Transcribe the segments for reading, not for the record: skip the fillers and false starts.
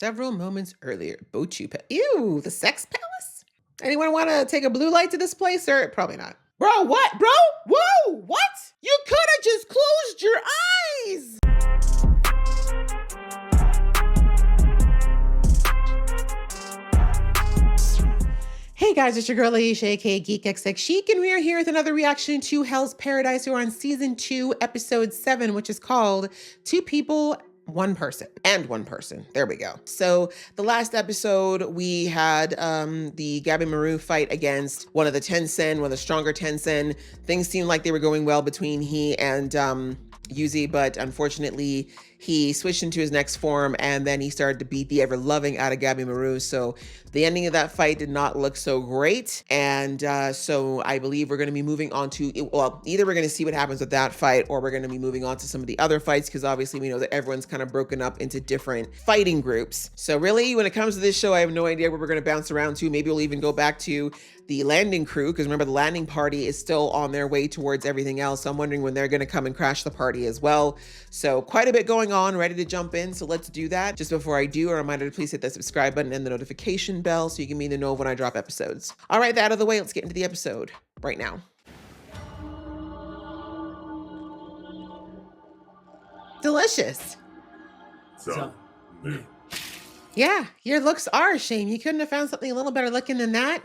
Several moments earlier, Ew, the sex palace? Anyone want to take a blue light to this place, or probably not? Bro, what? Bro? Whoa, what? You could have just closed your eyes. Hey guys, it's your girl Aisha, aka GeekXX Chic, and we are here with another reaction to Hell's Paradise. We're on season 2, episode 7, which is called Two People, One Person, and One Person. There we go. So the last episode, we had the Gabi Maru fight against one of the Tensen, one of the stronger Tensen. Things seemed like they were going well between he and Yuzi, but unfortunately, he switched into his next form and then he started to beat the ever-loving out of Gabi Maru. So the ending of that fight did not look so great. And so I believe we're going to be moving on to, well, either we're going to see what happens with that fight or we're going to be moving on to some of the other fights, because obviously we know that everyone's kind of broken up into different fighting groups. So really, when it comes to this show, I have no idea where we're going to bounce around to. Maybe we'll even go back to the landing crew, because remember, the landing party is still on their way towards everything else. So I'm wondering when they're going to come and crash the party as well. So quite a bit going on, ready to jump in. So let's do that. Just before I do, a reminder to please hit the subscribe button and the notification bell so you can be in the know when I drop episodes. All right, that out of the way, let's get into the episode right now. Delicious. So, Yeah, your looks are a shame. You couldn't have found something a little better looking than that.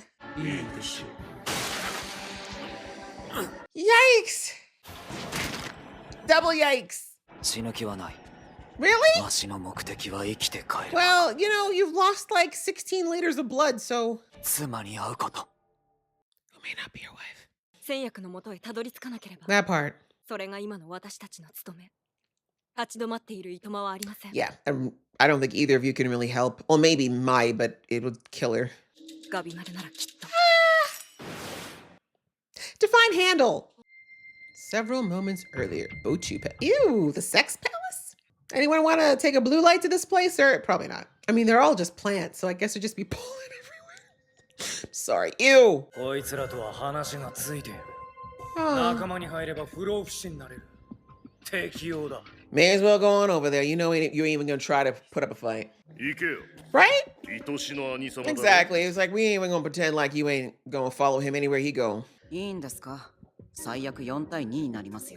Yikes! Double yikes! Really? Well, you know, you've lost like 16 liters of blood, so... Who may not be your wife. That part. Yeah, I don't think either of you can really help. Well, maybe Mai, but it would kill her. Define handle. Several moments earlier, Bochupa. Ew, the sex palace? Anyone want to take a blue light to this place, or probably not? I mean, they're all just plants, so I guess it'd just be pollen everywhere. Sorry, ew. Oh. May as well go on over there. You know you ain't even gonna try to put up a fight. Right? Exactly. It's like we ain't even gonna pretend like you ain't gonna follow him anywhere he go.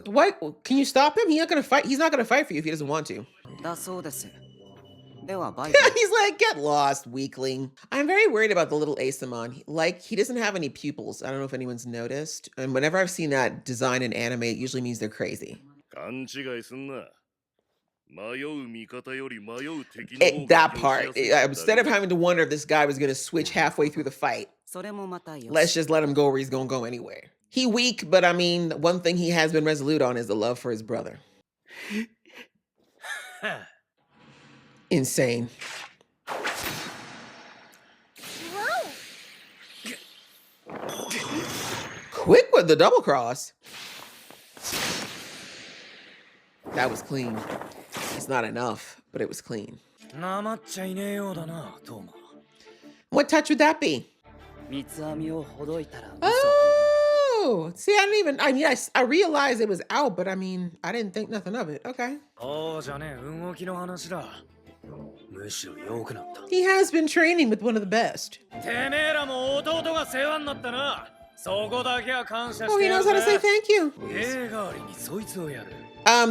What? Can you stop him? He's not gonna fight. He's not gonna fight for you if he doesn't want to. He's like, get lost, weakling. I'm very worried about the little Asamon. Like, he doesn't have any pupils. I don't know if anyone's noticed. And whenever I've seen that design in anime, it usually means they're crazy. That part. Instead of having to wonder if this guy was going to switch halfway through the fight, let's just let him go where he's going to go anywhere. He weak, but I mean, one thing he has been resolute on is the love for his brother. Insane. Quick with the double cross. That was clean. It's not enough, but it was clean. What touch would that be? Oh, see, I realized it was out, but I mean, I didn't think nothing of it. Okay. He has been training with one of the best. Oh, he knows how to say thank you.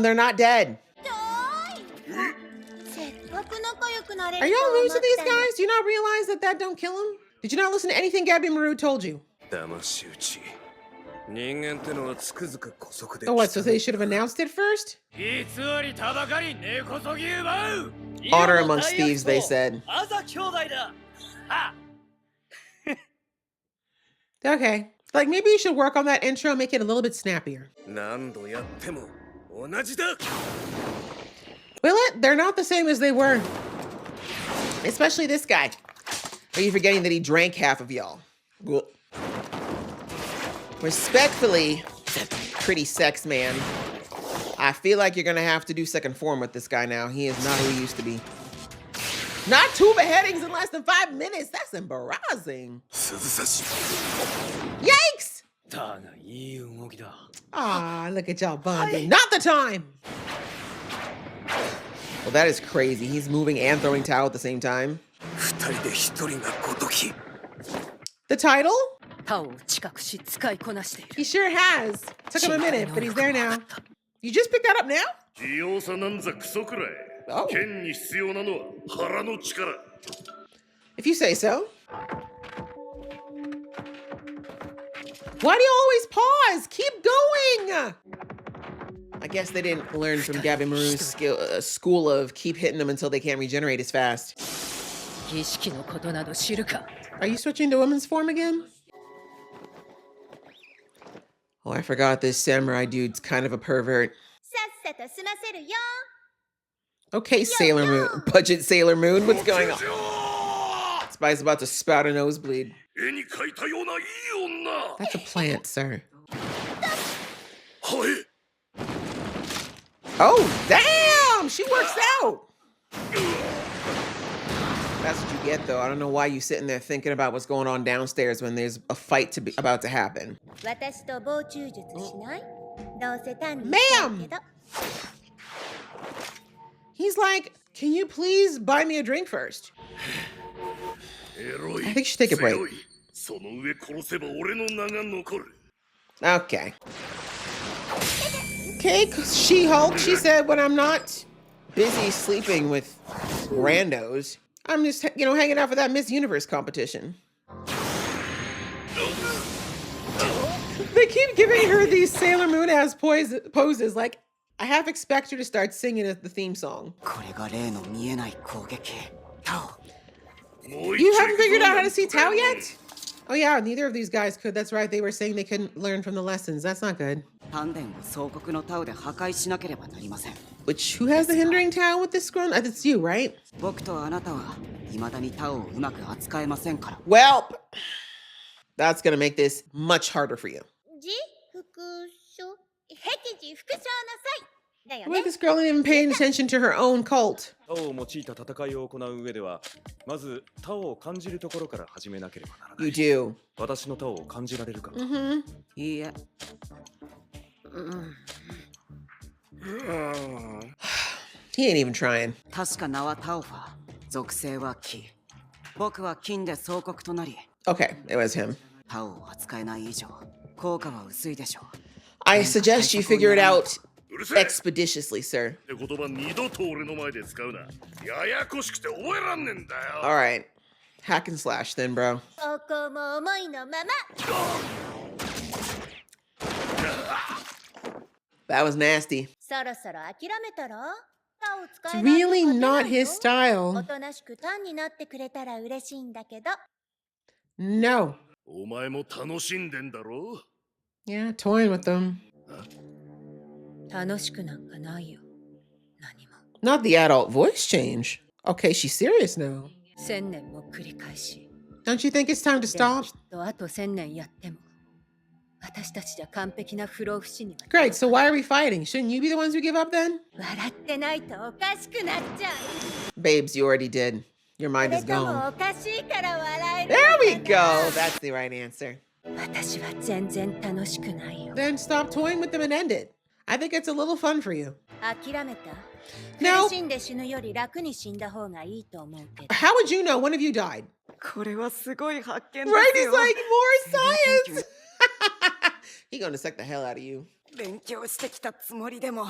They're not dead. Are y'all lose to these guys? Do you not realize that don't kill him? Did you not listen to anything Gabi Maru told you? Oh, what, so they should have announced it first? Honor amongst thieves, they said. Okay. Like, maybe you should work on that intro, make it a little bit snappier. Will it? They're not the same as they were. Especially this guy. Are you forgetting that he drank half of y'all? Respectfully, pretty sex man, I feel like you're gonna have to do second form with this guy now. He is not who he used to be. Not 2 beheadings in less than 5 minutes. That's embarrassing. Yikes! Ah, look at y'all bonding. Not the time. Well, that is crazy. He's moving and throwing Tao at the same time. 二人で一人がごとき The title? タオを近くし使いこなしている He sure has. Took him a minute, but he's there now. You just picked that up now? 器用さなんざクソくらい Oh. 剣に必要なのは腹の力 If you say so. Why do you always pause? Keep going! I guess they didn't learn from Gabby Maru's school of keep hitting them until they can't regenerate as fast. 儀式のことなど知るか Are you switching to women's form again? Oh, I forgot this samurai dude's kind of a pervert. さっさと済ませるよ Okay, Sailor Moon. Budget Sailor Moon, what's going on? Spy's about to spout a nosebleed. 絵に描いたようないい女 That's a plant, sir. はい Oh, damn! She works out! That's what you get, though. I don't know why you sitting there thinking about what's going on downstairs when there's a fight about to happen. 私と防虫術しないどうせ単に Ma'am! けど He's like, can you please buy me a drink first? エロい I think you should take a break. 強いその上殺せば俺の名が残る Okay. Okay, She-Hulk, she said, when I'm not busy sleeping with randos, I'm just, hanging out for that Miss Universe competition. They keep giving her these Sailor Moon-ass poses. Like, I half expect her to start singing the theme song. これが例の見えない攻撃タオ もう You 一 haven't 回 figured 行く out ぞ how to see Tao yet? Oh yeah, neither of these guys could. That's right. They were saying they couldn't learn from the lessons. That's not good. 丹田を総国のタオで破壊しなければなりません Which, who has the hindering Tao with this scroll? It's you, right? 僕とあなたは未だにタオをうまく扱えませんから Well, that's gonna make this much harder for you. 自復唱僻地復唱なさいだよ Why ね this girl ain't even paying attention to her own cult? タオを用いた戦いを行う上ではまずタオを感じるところから始めなければならな You い do. 私のタオを感じられるか、 Mm-hmm. いいえ He ain't even trying. 確か名はタオファー属性は木僕は金で総国となり Okay, it was him. タオを扱えない以上効果は薄いでしょう I suggest you figure it out うるせえ expeditiously, sir. って言葉二度と俺の前で使うなややこしくて覚えらんねんだよ All right. Hack and slash then, bro. ここも思いのまま That was nasty. そろそろ諦めたらタオ使 It's えないと really 勝てな not いよ his style. おとなしく単になってくれたら嬉しいんだけど No. お前も楽しんでんだろ Yeah, toying with them. 楽しくなんかないよ何も Not the adult voice change. Okay, she's serious now. 1000年も繰り返し Don't you think it's time to でも stop? きっとあと1000年やっても私たちじゃ完璧な不老不死には Greg, so why are we fighting? Shouldn't you be the ones who give up then? 笑ってないとおかしくなっちゃう Babes, you already did. Your そ mind れ is とも gone. おかしいから笑える There we のか go. な That's the right answer. 私は全然楽しくないよ Then stop toying with them and end it. I think it's a little fun for you. 諦めた No. 苦しんで死ぬより楽に死んだ方がいいと思うけど How would you know one of you died? これはすごい発見 Right? です He's よ like, more science. He gonna suck the hell out of you. 勉強してきたつもりでも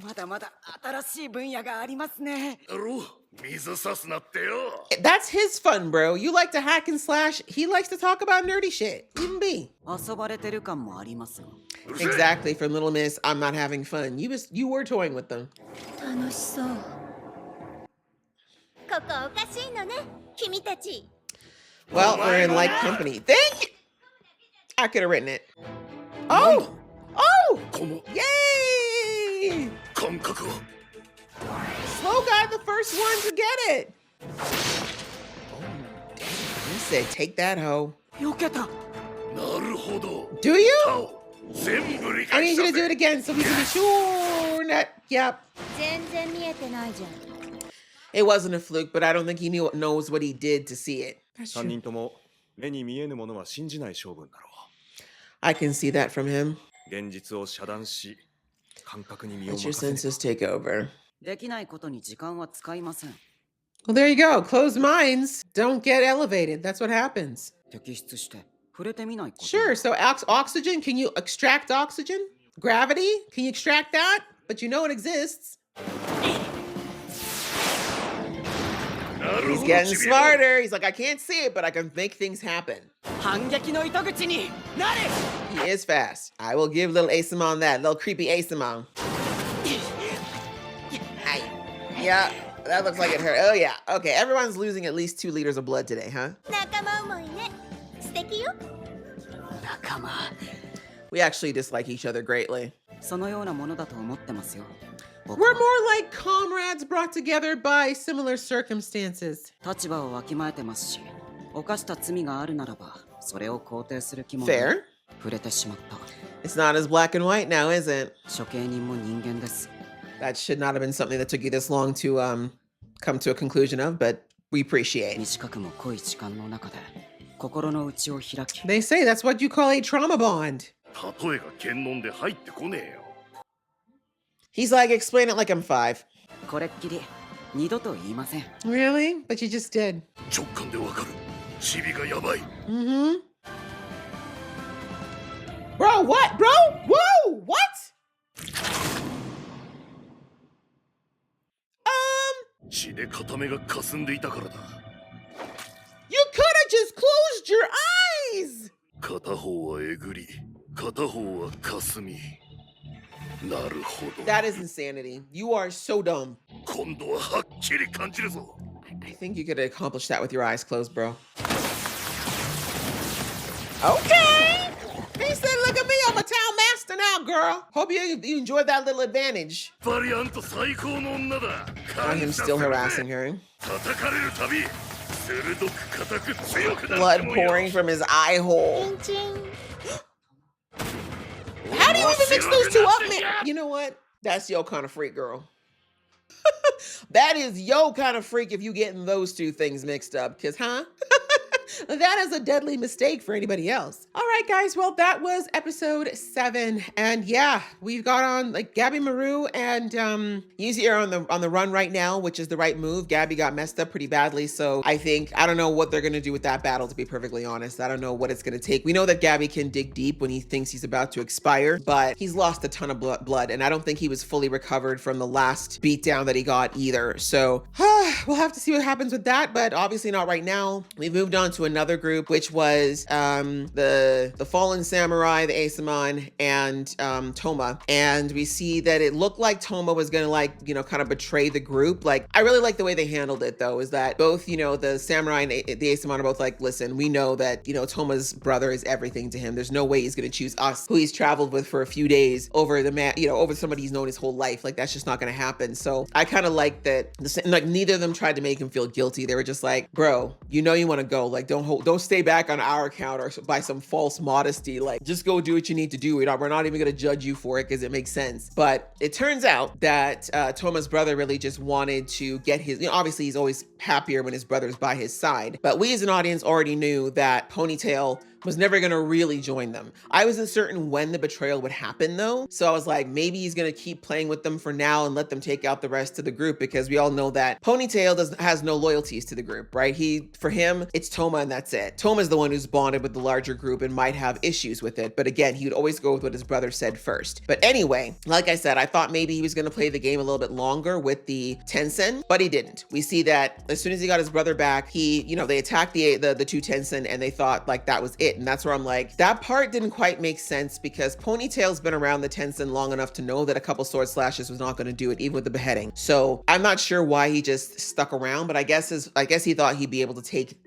まだまだ新しい分野がありますねだろ水さすなってよ That's his fun, bro. You like to hack and slash. He likes to talk about nerdy shit. Even B. 遊ばれてる感もありますが Exactly. From Little Miss, I'm not having fun. You were toying with them. 楽しそうここおかしいのね君たち Well, we're in like company. Thank you. I could have written it. Oh, oh, この yay! 感覚は Slow guy, the first one to get it. Oh, damn. He said, take that hoe. 避けたなるほど Do you? タオ全部理 I 解 need した you to do it ぜ again so we can be sure that, yep. 全然見えてないじゃん It wasn't a fluke, but I don't think he knows what he did to see it. That's 3 true. 人とも目に見えぬものは信じない性分だろ I can see that from him. う現実を遮断し感覚に身を Let your 任せれば senses take over. できないことに時間は使いません。 Well, there you go. Closed minds don't get elevated. That's what happens. 摘出して触れてみないことに。 Sure. So oxygen, can you extract oxygen? Gravity, can you extract that? But you know it exists. なる He's ほど getting チビ smarter. He's like, I can't see it, but I can make things happen. 反撃の糸口になれ。 He is fast. I will give little Asamon that. Little creepy Asamon. Aye. Yeah, that looks like it hurt. Oh, yeah. Okay, everyone's losing at least 2 liters of blood today, huh? 仲間思いね。素敵よ。仲間。 We actually dislike each other greatly. そのようなものだと思ってますよ。僕 We're は more like comrades brought together by similar circumstances. 立場をわきまえてますし、犯した罪があるならば、それを肯定する気もない。 Fair. 触れてしまった。 It's not as black and white now, is it? 処刑人も人間です。 That should not have been something that took you this long to come to a conclusion of, but we appreciate. 短くも濃い時間の中で、心の内を開き、 They say that's what you call a trauma bond. 例えが検問で入ってこねえよ He's like, explain it like I'm 5. これっきり二度と言いません。 Really? But you just did. 直感でわかるチビがやばい Mm-hmm. Bro, what? Bro? Whoa! What? Um, 血で片目が霞んでいたからだ you could have just closed your eyes! 片方はえぐり片方は霞みなるほど That is insanity. You are so dumb. 今度ははっきり感じるぞ I think you could accomplish that with your eyes closed, bro. Okay. He said, look at me, I'm a town master now, girl. Hope you enjoyed that little advantage. バリアント最高の女だ Now him still harassing her. 叩かれるたび鋭く硬く強くなる Blood pouring from his eye hole. チンチン。 How do you even mix those two up, man? You know what? That's yo kind of freak, girl. That is yo kind of freak if you getting those two things mixed up, because, huh? That is a deadly mistake for anybody else. All right, guys. Well, that was episode 7. And yeah, we've got on like Gabby Maru and Yuzi are on the run right now, which is the right move. Gabby got messed up pretty badly. So I don't know what they're going to do with that battle, to be perfectly honest. I don't know what it's going to take. We know that Gabby can dig deep when he thinks he's about to expire, but he's lost a ton of blood. And I don't think he was fully recovered from the last beatdown that he got either. So we'll have to see what happens with that, but obviously not right now. We've moved on to another group, which was the Fallen Samurai, the Asamon, and Toma. And we see that it looked like Toma was gonna kind of betray the group. Like, I really like the way they handled it though, is that both, the Samurai and the Asamon are both like, listen, we know that, Toma's brother is everything to him. There's no way he's gonna choose us, who he's traveled with for a few days, over the man, over somebody he's known his whole life. Like, that's just not gonna happen. So I kind of like that, neither of them tried to make him feel guilty. They were just like, bro, you want to go, like, don't stay back on our account or by some false modesty. Like, just go do what you need to do. We're not even going to judge you for it because it makes sense. But it turns out that Toma's brother really just wanted to get his, obviously he's always happier when his brother's by his side. But we as an audience already knew that Ponytail was never going to really join them. I was uncertain when the betrayal would happen though. So I was like, maybe he's going to keep playing with them for now and let them take out the rest of the group, because we all know that Ponytail has no loyalties to the group, right? For him, it's Toma and that's it. Toma's the one who's bonded with the larger group and might have issues with it. But again, he would always go with what his brother said first. But anyway, like I said, I thought maybe he was going to play the game a little bit longer with the Tensen, but he didn't. We see that as soon as he got his brother back, they attacked the two Tensen and they thought like that was it. And that's where I'm like, that part didn't quite make sense, because Ponytail's been around the Tensen long enough to know that a couple sword slashes was not going to do it, even with the beheading. So I'm not sure why he just stuck around, but I guess he thought he'd be able to take,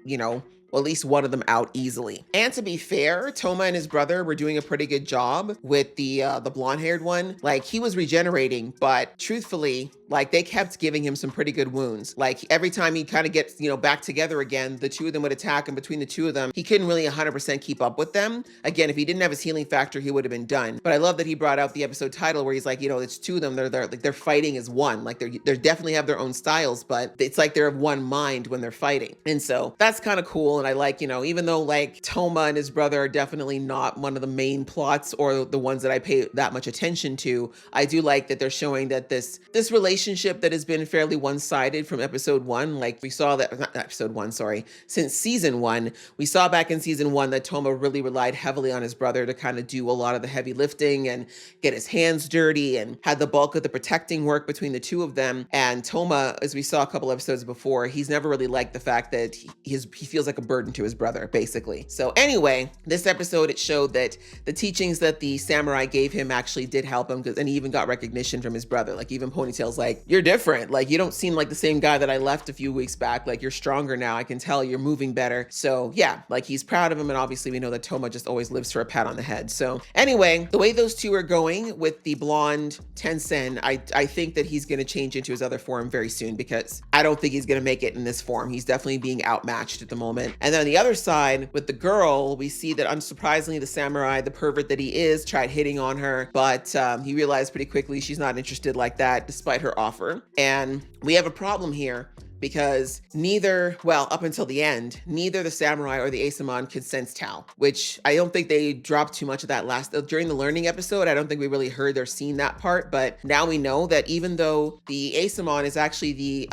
at least one of them out easily. And to be fair, Toma and his brother were doing a pretty good job with the blonde-haired one. Like, he was regenerating, but truthfully, like, they kept giving him some pretty good wounds. Like, every time he kind of gets, back together again, the two of them would attack, and between the two of them, he couldn't really 100% keep up with them. Again, if he didn't have his healing factor, he would have been done. But I love that he brought out the episode title where he's like, it's two of them. They're fighting as one. Like, they definitely have their own styles, but it's like they're of one mind when they're fighting. And so that's kind of cool. And I like, even though like Toma and his brother are definitely not one of the main plots or the ones that I pay that much attention to, I do like that they're showing that this relationship that has been fairly one-sided from episode 1, like we saw that, not episode 1, sorry, since season 1, we saw back in season 1 that Toma really relied heavily on his brother to kind of do a lot of the heavy lifting and get his hands dirty and had the bulk of the protecting work between the two of them. And Toma, as we saw a couple episodes before, he's never really liked the fact that he feels like a burden to his brother, basically. So anyway, this episode, it showed that the teachings that the samurai gave him actually did help him, and he even got recognition from his brother. Like even Ponytail's like, you're different. Like you don't seem like the same guy that I left a few weeks back. Like you're stronger now. I can tell you're moving better. So yeah, like he's proud of him. And obviously we know that Toma just always lives for a pat on the head. So anyway, the way those two are going with the blonde Tencent, I think that he's going to change into his other form very soon, because I don't think he's going to make it in this form. He's definitely being outmatched at the moment. And then on the other side with the girl, we see that unsurprisingly, the samurai, the pervert that he is, tried hitting on her, but he realized pretty quickly she's not interested like that, despite her offer. And we have a problem here, because up until the end, neither the samurai or the Asamon could sense Tao, which I don't think they dropped too much of that during the learning episode. I don't think we really heard or seen that part, but now we know that even though the Asamon is actually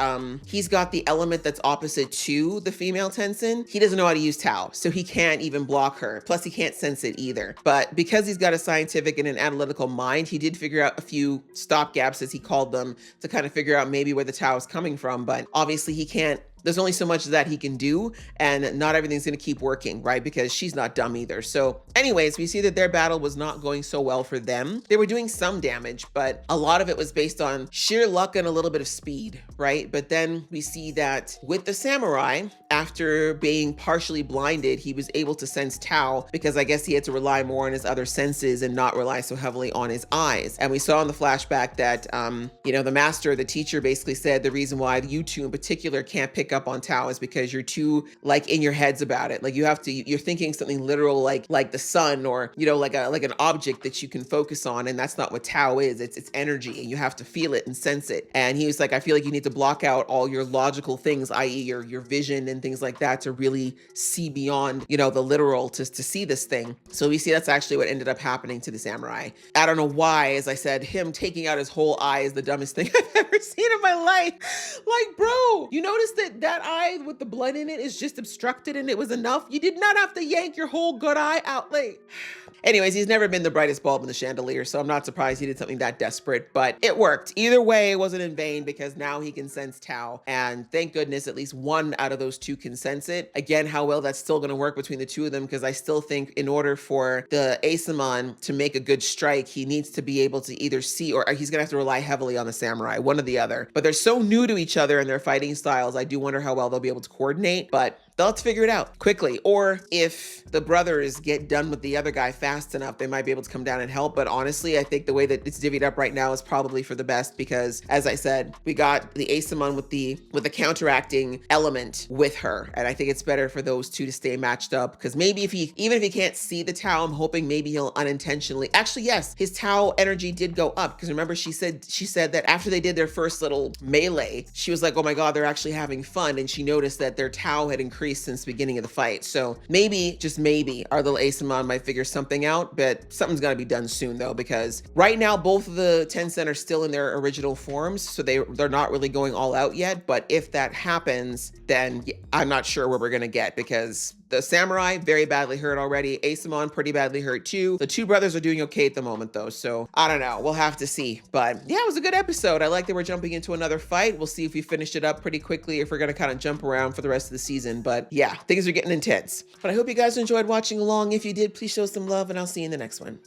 he's got the element that's opposite to the female Tenzin, he doesn't know how to use Tao, so he can't even block her. Plus he can't sense it either. But because he's got a scientific and an analytical mind, he did figure out a few stopgaps, as he called them, to kind of figure out maybe where the Tao is coming from. But obviously he can't, there's only so much that he can do, and not everything's going to keep working, right? Because she's not dumb either. So anyways, we see that their battle was not going so well for them. They were doing some damage, but a lot of it was based on sheer luck and a little bit of speed, right? But then we see that with the samurai, after being partially blinded, he was able to sense Tao, because I guess he had to rely more on his other senses and not rely so heavily on his eyes. And we saw in the flashback that, the master, the teacher, basically said the reason why you two in particular can't pick up on Tao is because you're too like in your heads about it. Like you're thinking something literal, like the sun, or like an object that you can focus on, and that's not what Tao is. It's energy, and you have to feel it and sense it. And he was like, I feel like you need to block out all your logical things, i.e. your vision and things like that, to really see beyond the literal to see this thing. So we see that's actually what ended up happening to the samurai. I don't know why, as I said, him taking out his whole eye is the dumbest thing I've ever seen in my life. Like, bro, you notice that eye with the blood in it is just obstructed and it was enough? You did not have to yank your whole good eye out. Like, anyways, he's never been the brightest bulb in the chandelier, so I'm not surprised he did something that desperate, but it worked. Either way, it wasn't in vain, because now he can sense Tao, and thank goodness at least one out of those two can sense it. Again, how well that's still going to work between the two of them, because I still think in order for the Asamon to make a good strike, he needs to be able to either see, or he's going to have to rely heavily on the samurai, one or the other. But they're so new to each other and their fighting styles, I do wonder how well they'll be able to coordinate, but they'll have to figure it out quickly. Or if the brothers get done with the other guy fast enough, they might be able to come down and help. But honestly, I think the way that it's divvied up right now is probably for the best, because as I said, we got the Asamon with the counteracting element with her. And I think it's better for those two to stay matched up, because maybe even if he can't see the Tao, I'm hoping maybe he'll unintentionally, actually, yes, his Tao energy did go up. Because remember, she said that after they did their first little melee, she was like, oh my God, they're actually having fun. And she noticed that their Tao had increased since the beginning of the fight. So maybe, just maybe, our little Asamon might figure something out, but something's got to be done soon though, because right now both of the Tencent are still in their original forms, so they're not really going all out yet. But if that happens, then I'm not sure where we're gonna get, because the samurai, very badly hurt already. Asamon, pretty badly hurt too. The two brothers are doing okay at the moment though, so I don't know. We'll have to see. But yeah, it was a good episode. I like that we're jumping into another fight. We'll see if we finished it up pretty quickly, if we're gonna kind of jump around for the rest of the season. But yeah, things are getting intense. But I hope you guys enjoyed watching along. If you did, please show some love, and I'll see you in the next one.